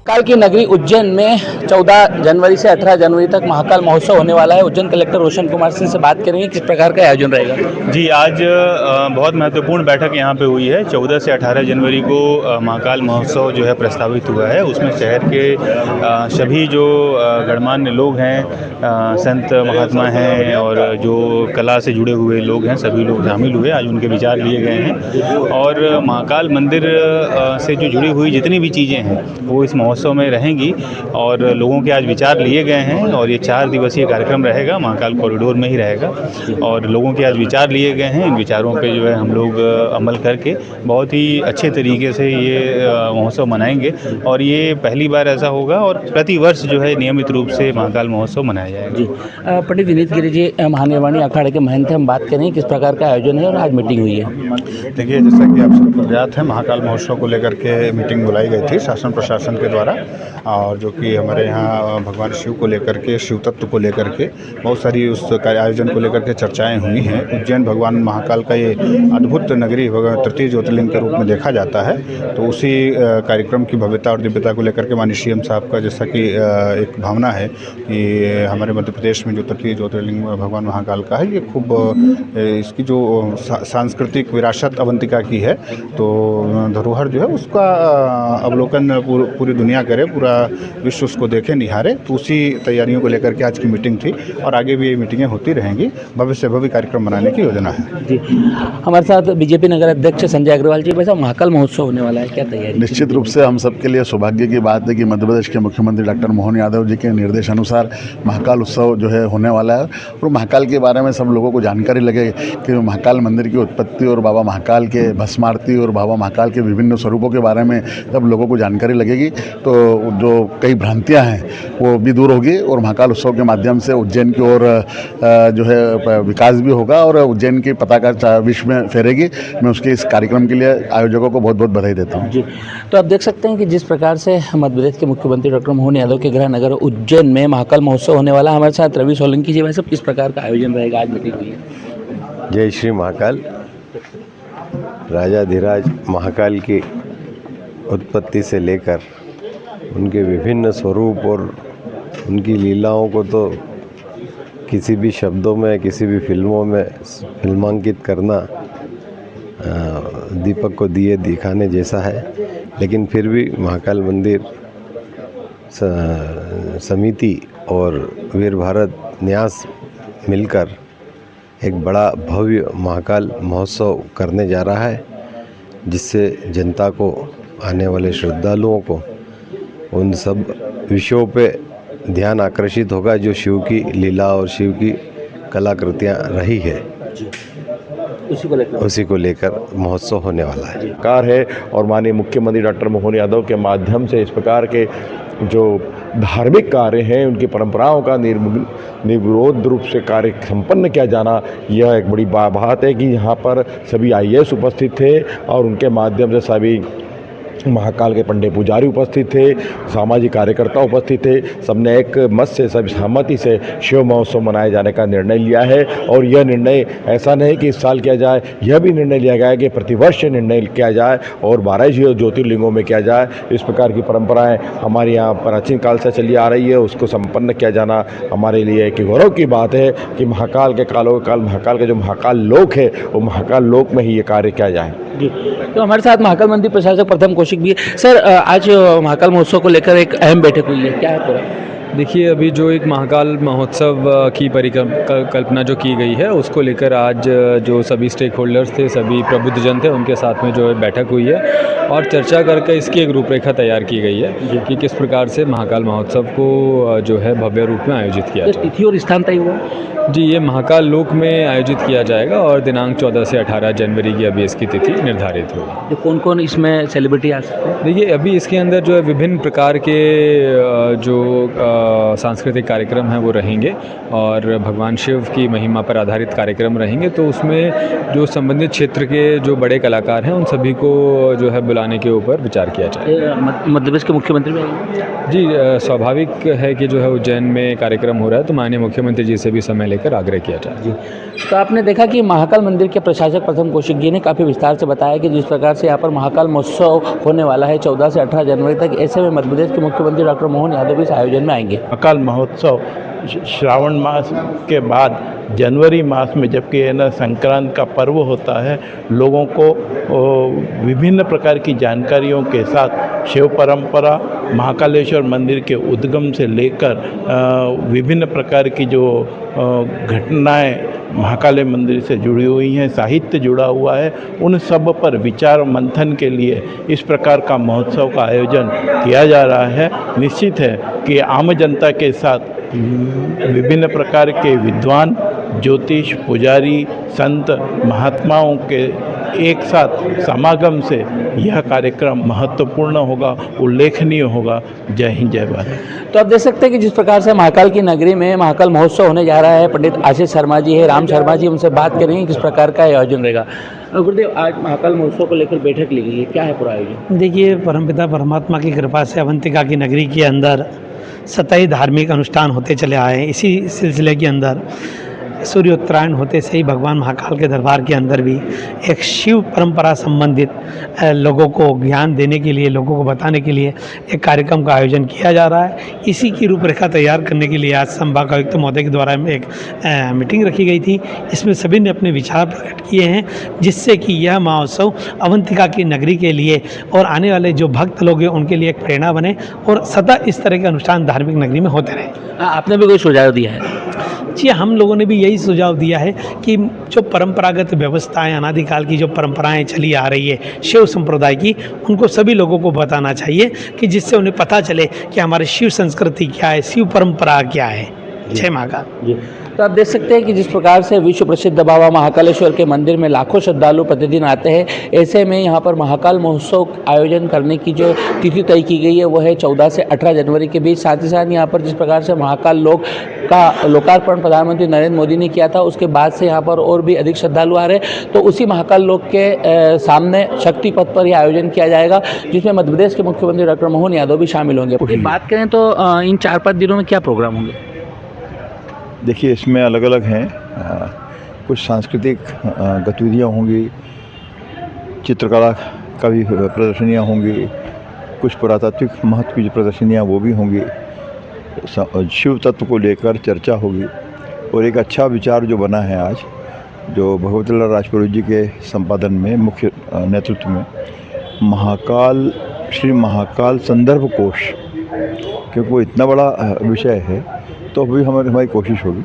महाकाल की नगरी उज्जैन में 14 जनवरी से 18 जनवरी तक महाकाल महोत्सव होने वाला है। उज्जैन कलेक्टर रोशन कुमार सिंह से बात करेंगे किस प्रकार का आयोजन रहेगा। जी, आज बहुत महत्वपूर्ण बैठक यहाँ पे हुई है। 14 से 18 जनवरी को महाकाल महोत्सव जो है प्रस्तावित हुआ है। उसमें शहर के सभी जो गणमान्य लोग हैं, संत महात्मा हैं और जो कला से जुड़े हुए लोग हैं, सभी लोग शामिल हुए। आज उनके विचार लिए गए हैं और महाकाल मंदिर से जो जुड़ी हुई जितनी भी चीज़ें हैं वो इस महोत्सव में रहेंगी और लोगों के आज विचार लिए गए हैं और ये 4 दिवसीय कार्यक्रम रहेगा, महाकाल कॉरिडोर में ही रहेगा और लोगों के आज विचार लिए गए हैं। इन विचारों पे जो है हम लोग अमल करके बहुत ही अच्छे तरीके से ये महोत्सव मनाएंगे और ये पहली बार ऐसा होगा और प्रतिवर्ष जो है नियमित रूप से महाकाल महोत्सव मनाया जाएगा। जी, पंडित विनीत गिरि जी महानिर्वाणी अखाड़े के महंत हैं, हम बात करेंगे किस प्रकार का आयोजन है और आज मीटिंग हुई है। देखिए, जैसा कि आप सबको ज्ञात है, महाकाल महोत्सव को लेकर के मीटिंग बुलाई गई थी शासन प्रशासन के द्वारा और जो कि हमारे यहाँ भगवान शिव को लेकर के, शिव तत्व को लेकर के बहुत सारी उस आयोजन को लेकर के चर्चाएं हुई हैं। उज्जैन भगवान महाकाल का ये अद्भुत नगरी भगवान तृतीय ज्योतिर्लिंग के रूप में देखा जाता है, तो उसी कार्यक्रम की भव्यता और दिव्यता को लेकर के माननीय सीएम साहब का जैसा कि एक भावना है कि हमारे मध्य प्रदेश में जो तृतीय ज्योतिर्लिंग भगवान महाकाल का है, ये खूब इसकी जो सांस्कृतिक विरासत अवंतिका की है, तो धरोहर जो है उसका अवलोकन पूरी दुनिया करे, पूरा विश्व उसको देखे, निहारे। तो उसी तैयारियों को लेकर के आज की मीटिंग थी और आगे भी ये मीटिंगें होती रहेंगी। भव्य से भव्य कार्यक्रम बनाने की योजना है। जी, हमारे साथ बीजेपी नगर अध्यक्ष संजय अग्रवाल जी। वैसा महाकाल महोत्सव होने वाला है, क्या तैयारी? निश्चित रूप से हम सबके लिए सौभाग्य की बात है कि मध्य प्रदेश के मुख्यमंत्री डॉक्टर मोहन यादव जी के निर्देश अनुसार महाकाल उत्सव जो है होने वाला है और महाकाल के बारे में सब लोगों को जानकारी लगे कि महाकाल मंदिर की उत्पत्ति और बाबा महाकाल के भस्म आरती और बाबा महाकाल के विभिन्न स्वरूपों के बारे में सब लोगों को जानकारी लगेगी, तो जो कई भ्रांतियां हैं वो भी दूर होगी और महाकाल उत्सव के माध्यम से उज्जैन की ओर जो है विकास भी होगा और उज्जैन की पताका विश्व में फहरेगी। मैं उसके इस कार्यक्रम के लिए आयोजकों को बहुत बहुत बधाई देता हूँ। जी, तो आप देख सकते हैं कि जिस प्रकार से मध्य प्रदेश के मुख्यमंत्री डॉक्टर मोहन यादव के गृह नगर उज्जैन में महाकाल महोत्सव होने वाला है। हमारे साथ रवि सोलंकी जी। वैसे किस प्रकार का आयोजन रहेगा, आज मीटिंग हुई है। जय श्री महाकाल। राजाधिराज महाकाल की उत्पत्ति से लेकर उनके विभिन्न स्वरूप और उनकी लीलाओं को तो किसी भी शब्दों में, किसी भी फिल्मों में फिल्मांकित करना दीपक को दिए दिखाने जैसा है, लेकिन फिर भी महाकाल मंदिर समिति और वीर भारत न्यास मिलकर एक बड़ा भव्य महाकाल महोत्सव करने जा रहा है, जिससे जनता को, आने वाले श्रद्धालुओं को उन सब विषयों पे ध्यान आकर्षित होगा जो शिव की लीला और शिव की कलाकृतियाँ रही है। उसी को लेकर महोत्सव होने वाला है। सरकार है और माननीय मुख्यमंत्री डॉक्टर मोहन यादव के माध्यम से इस प्रकार के जो धार्मिक कार्य हैं, उनकी परंपराओं का निर्विरोध रूप से कार्य संपन्न किया जाना, यह एक बड़ी बात है कि यहाँ पर सभी IAS उपस्थित थे और उनके माध्यम से सभी महाकाल के पंडित पुजारी उपस्थित थे, सामाजिक कार्यकर्ता उपस्थित थे। सबने एक मत से, सब सहमति से शिव महोत्सव मनाए जाने का निर्णय लिया है और यह निर्णय ऐसा नहीं कि इस साल किया जाए, यह भी निर्णय लिया गया है कि प्रतिवर्ष निर्णय किया जाए और 12 ज्योतिर्लिंगों में किया जाए। इस प्रकार की परंपराएं हमारे यहाँ प्राचीन काल से चली आ रही है, उसको संपन्न किया जाना हमारे लिए एक गौरव की बात है कि महाकाल के कालों काल महाकाल के जो महाकाल लोक है वो महाकाल लोक में ही ये कार्य किया जाए। जी, तो हमारे साथ महाकाल मंदिर प्रशासक प्रथम कौशिक भी है। सर, आज महाकाल महोत्सव को लेकर एक अहम बैठक हुई है, क्या है पूरा? देखिए, अभी जो एक महाकाल महोत्सव की कल्पना जो की गई है, उसको लेकर आज जो सभी स्टेक होल्डर्स थे, सभी प्रबुद्धजन थे, उनके साथ में जो है बैठक हुई है और चर्चा करके इसकी एक रूपरेखा तैयार की गई है कि किस प्रकार से महाकाल महोत्सव को जो है भव्य रूप में आयोजित किया जाए। तिथि और स्थान तय हुआ? जी, ये महाकाल लोक में आयोजित किया जाएगा और दिनांक 14 से 18 जनवरी की अभी इसकी तिथि निर्धारित हुई। तो कौन कौन इसमें सेलिब्रिटी आ सकते हैं? देखिए, अभी इसके अंदर जो है विभिन्न प्रकार के जो सांस्कृतिक कार्यक्रम हैं वो रहेंगे और भगवान शिव की महिमा पर आधारित कार्यक्रम रहेंगे। तो उसमें जो संबंधित क्षेत्र के जो बड़े कलाकार हैं उन सभी को जो है बुलाने के ऊपर विचार किया जाए। मध्य प्रदेश के मुख्यमंत्री भी आएंगे? जी, स्वाभाविक है कि जो है उज्जैन में कार्यक्रम हो रहा है तो माननीय मुख्यमंत्री जी से भी समय लेकर आग्रह किया जाए। जी, तो आपने देखा कि महाकाल मंदिर के प्रशासक प्रथम कौशिक जी ने काफ़ी विस्तार से बताया कि जिस प्रकार से यहाँ पर महाकाल महोत्सव होने वाला है 14 से 18 जनवरी तक, ऐसे में मध्य प्रदेश के मुख्यमंत्री डॉक्टर मोहन यादव इस आयोजन में आएंगे। महाकाल महोत्सव श्रावण मास के बाद जनवरी मास में, जबकि है ना संक्रांत का पर्व होता है, लोगों को विभिन्न प्रकार की जानकारियों के साथ शिव परंपरा, महाकालेश्वर मंदिर के उद्गम से लेकर विभिन्न प्रकार की जो घटनाएं महाकाल मंदिर से जुड़ी हुई हैं, साहित्य जुड़ा हुआ है, उन सब पर विचार मंथन के लिए इस प्रकार का महोत्सव का आयोजन किया जा रहा है। निश्चित है कि आम जनता के साथ विभिन्न प्रकार के विद्वान, ज्योतिष, पुजारी, संत, महात्माओं के एक साथ समागम से यह कार्यक्रम महत्वपूर्ण होगा, उल्लेखनीय होगा। जय हिंद, जय भारत। तो आप देख सकते हैं कि जिस प्रकार से महाकाल की नगरी में महाकाल महोत्सव होने जा रहा है, पंडित आशीष शर्मा जी है, राम शर्मा जी, उनसे बात करेंगे किस प्रकार का आयोजन रहेगा। गुरुदेव, आज महाकाल महोत्सव को लेकर बैठक ली गई है, क्या है पूरा आयोजन? देखिए, परमपिता परमात्मा की कृपा से अवंतिका की नगरी के अंदर सतही धार्मिक अनुष्ठान होते चले आए हैं। इसी सिलसिले के अंदर सूर्योत्तरायण होते से ही भगवान महाकाल के दरबार के अंदर भी एक शिव परंपरा संबंधित लोगों को ज्ञान देने के लिए, लोगों को बताने के लिए एक कार्यक्रम का आयोजन किया जा रहा है। इसी की रूपरेखा तैयार करने के लिए आज संभागायुक्त महोदय के द्वारा एक मीटिंग रखी गई थी। इसमें सभी ने अपने विचार प्रकट किए हैं, जिससे कि यह महोत्सव अवंतिका की नगरी के लिए और आने वाले जो भक्त लोग हैं उनके लिए एक प्रेरणा बने और सदा इस तरह के अनुष्ठान धार्मिक नगरी में होते रहे। आपने भी कोई सुझाव दिया है? जी, हम लोगों ने भी यही सुझाव दिया है कि जो परंपरागत व्यवस्थाएं, अनादिकाल की जो परंपराएं चली आ रही है शिव संप्रदाय की, उनको सभी लोगों को बताना चाहिए कि जिससे उन्हें पता चले कि हमारी शिव संस्कृति क्या है, शिव परंपरा क्या है। जय महाकाल। जी, तो आप देख सकते हैं कि जिस प्रकार से विश्व प्रसिद्ध बाबा महाकालेश्वर के मंदिर में लाखों श्रद्धालु प्रतिदिन आते हैं, ऐसे में यहाँ पर महाकाल महोत्सव आयोजन करने की जो तिथि तय की गई है वो है 14 से 18 जनवरी के बीच। साथ ही साथ यहाँ पर जिस प्रकार से महाकाल लोक का लोकार्पण प्रधानमंत्री नरेंद्र मोदी ने किया था, उसके बाद से यहाँ पर और भी अधिक श्रद्धालु आ रहे हैं। तो उसी महाकाल लोक के सामने शक्ति पथ पर यह आयोजन किया जाएगा, जिसमें मध्य प्रदेश के मुख्यमंत्री डॉक्टर मोहन यादव भी शामिल होंगे। बात करें तो इन 4-5 दिनों में क्या प्रोग्राम होंगे? देखिए, इसमें अलग अलग हैं। कुछ सांस्कृतिक गतिविधियाँ होंगी, चित्रकला का भी प्रदर्शनियाँ होंगी, कुछ पुरातात्विक महत्व की जो प्रदर्शनियाँ वो भी होंगी, शिव तत्व को लेकर चर्चा होगी और एक अच्छा विचार जो बना है आज, जो भगवती लाल राजपुरोहित जी के संपादन में, मुख्य नेतृत्व में, महाकाल, श्री महाकाल संदर्भ कोश, क्योंकि वो इतना बड़ा विषय है तो अभी हमारी कोशिश होगी।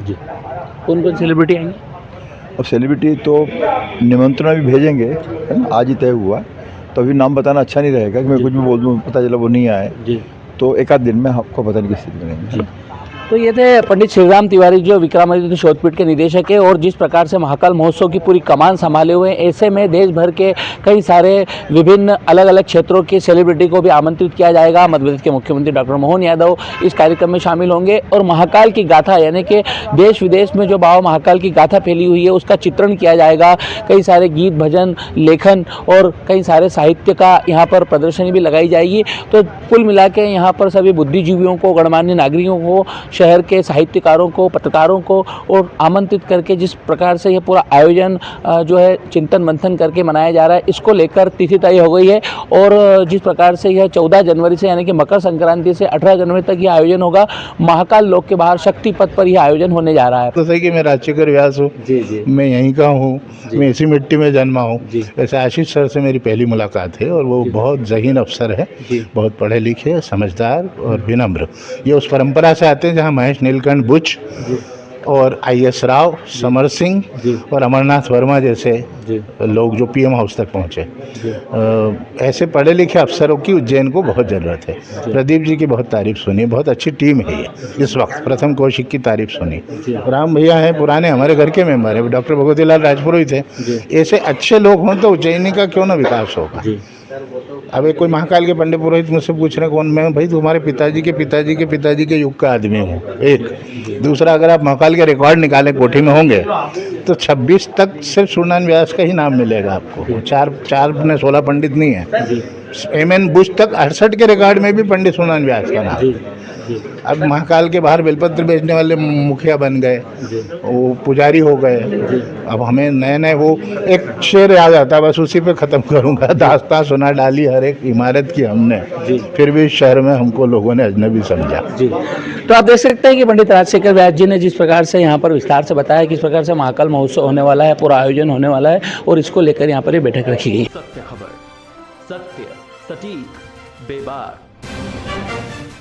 जी, कौन कौन सेलिब्रिटी आएंगे? अब सेलिब्रिटी तो निमंत्रण भी भेजेंगे, है ना, आज ही तय हुआ, तो अभी नाम बताना अच्छा नहीं रहेगा कि मैं कुछ भी बोल दूँ, पता चला वो नहीं आए। जी, तो एक आध दिन में आपको पता नहीं किस स्थिति में रहेंगे। तो ये थे पंडित श्रीराम तिवारी जो विक्रमादित्य शोधपीठ के निदेशक है और जिस प्रकार से महाकाल महोत्सव की पूरी कमान संभाले हुए हैं। ऐसे में देश भर के कई सारे विभिन्न अलग अलग क्षेत्रों के सेलिब्रिटी को भी आमंत्रित किया जाएगा। मध्य प्रदेश के मुख्यमंत्री डॉक्टर मोहन यादव इस कार्यक्रम में शामिल होंगे और महाकाल की गाथा, यानी कि देश विदेश में जो बाबा महाकाल की गाथा फैली हुई है उसका चित्रण किया जाएगा। कई सारे गीत, भजन, लेखन और कई सारे साहित्य का यहाँ पर प्रदर्शनी भी लगाई जाएगी। तो कुल मिला के यहाँ पर सभी बुद्धिजीवियों को, गणमान्य नागरिकों को, शहर के साहित्यकारों को, पत्रकारों को और आमंत्रित करके जिस प्रकार से ये पूरा आयोजन जो है चिंतन मंथन करके मनाया जा रहा है, इसको लेकर तिथि तय हो गई है। और जिस प्रकार से यह 14 जनवरी से यानी कि मकर संक्रांति से 18 जनवरी तक यह आयोजन होगा। महाकाल लोक के बाहर शक्ति पथ पर यह आयोजन होने जा रहा है। तो सही कि मैं राजशेखर व्यास हूँ, मैं यहीं का हूँ, मैं इसी मिट्टी में जन्मा हूँ। वैसे आशीष सर से मेरी पहली मुलाकात है और वो बहुत ज़हीन अफसर है, बहुत पढ़े लिखे, समझदार और विनम्र। ये उस परंपरा से आते हैं जहाँ महेश नीलकंठ बुच और IS राव, समर सिंह और अमरनाथ वर्मा जैसे लोग जो PM हाउस तक पहुँचे। ऐसे पढ़े लिखे अफसरों की उज्जैन को बहुत ज़रूरत है। प्रदीप जी की बहुत तारीफ सुनी, बहुत अच्छी टीम है ये। इस वक्त प्रथम कौशिक की तारीफ सुनी। राम भैया हैं, पुराने हमारे घर के मेंबर हैं, डॉक्टर भगवती लाल राजपुरोहित हैं। ऐसे अच्छे लोग हों तो उज्जैनी का क्यों ना विकास होगा। अब एक कोई महाकाल के पंडित पुरोहित मुझसे पूछ रहे हैं कौन मैं, भाई तुम्हारे पिताजी के पिताजी के पिताजी के युग का आदमी हूँ। एक दूसरा, अगर आप महाकाल के रिकॉर्ड निकालें कोठी में होंगे तो 26 तक सिर्फ सूर्यनारायण व्यास का ही नाम मिलेगा आपको। चार ने 16 पंडित नहीं है। एम.एन. बुश तक 68 के रिकॉर्ड में भी पंडित सूर्यनारायण व्यास का नाम। अब महाकाल के बाहर बेलपत्र बेचने वाले मुखिया बन गए, वो पुजारी हो गए। अब हमें नए नए वो एक शेर याद आता है, बस उसी पे ख़त्म करूँगा। दास्तां सुना डाली हर एक इमारत की हमने, फिर भी इस शहर में हमको लोगों ने अजनबी समझा। तो आप देख सकते हैं कि पंडित राजशेखर व्यास जी ने जिस प्रकार से यहाँ पर विस्तार से बताया किस प्रकार से महाकाल महोत्सव होने वाला है, पूरा आयोजन होने वाला है और इसको लेकर यहाँ पर ये बैठक रखी गई। सत्य खबर, सत्य सटीक बेबाक।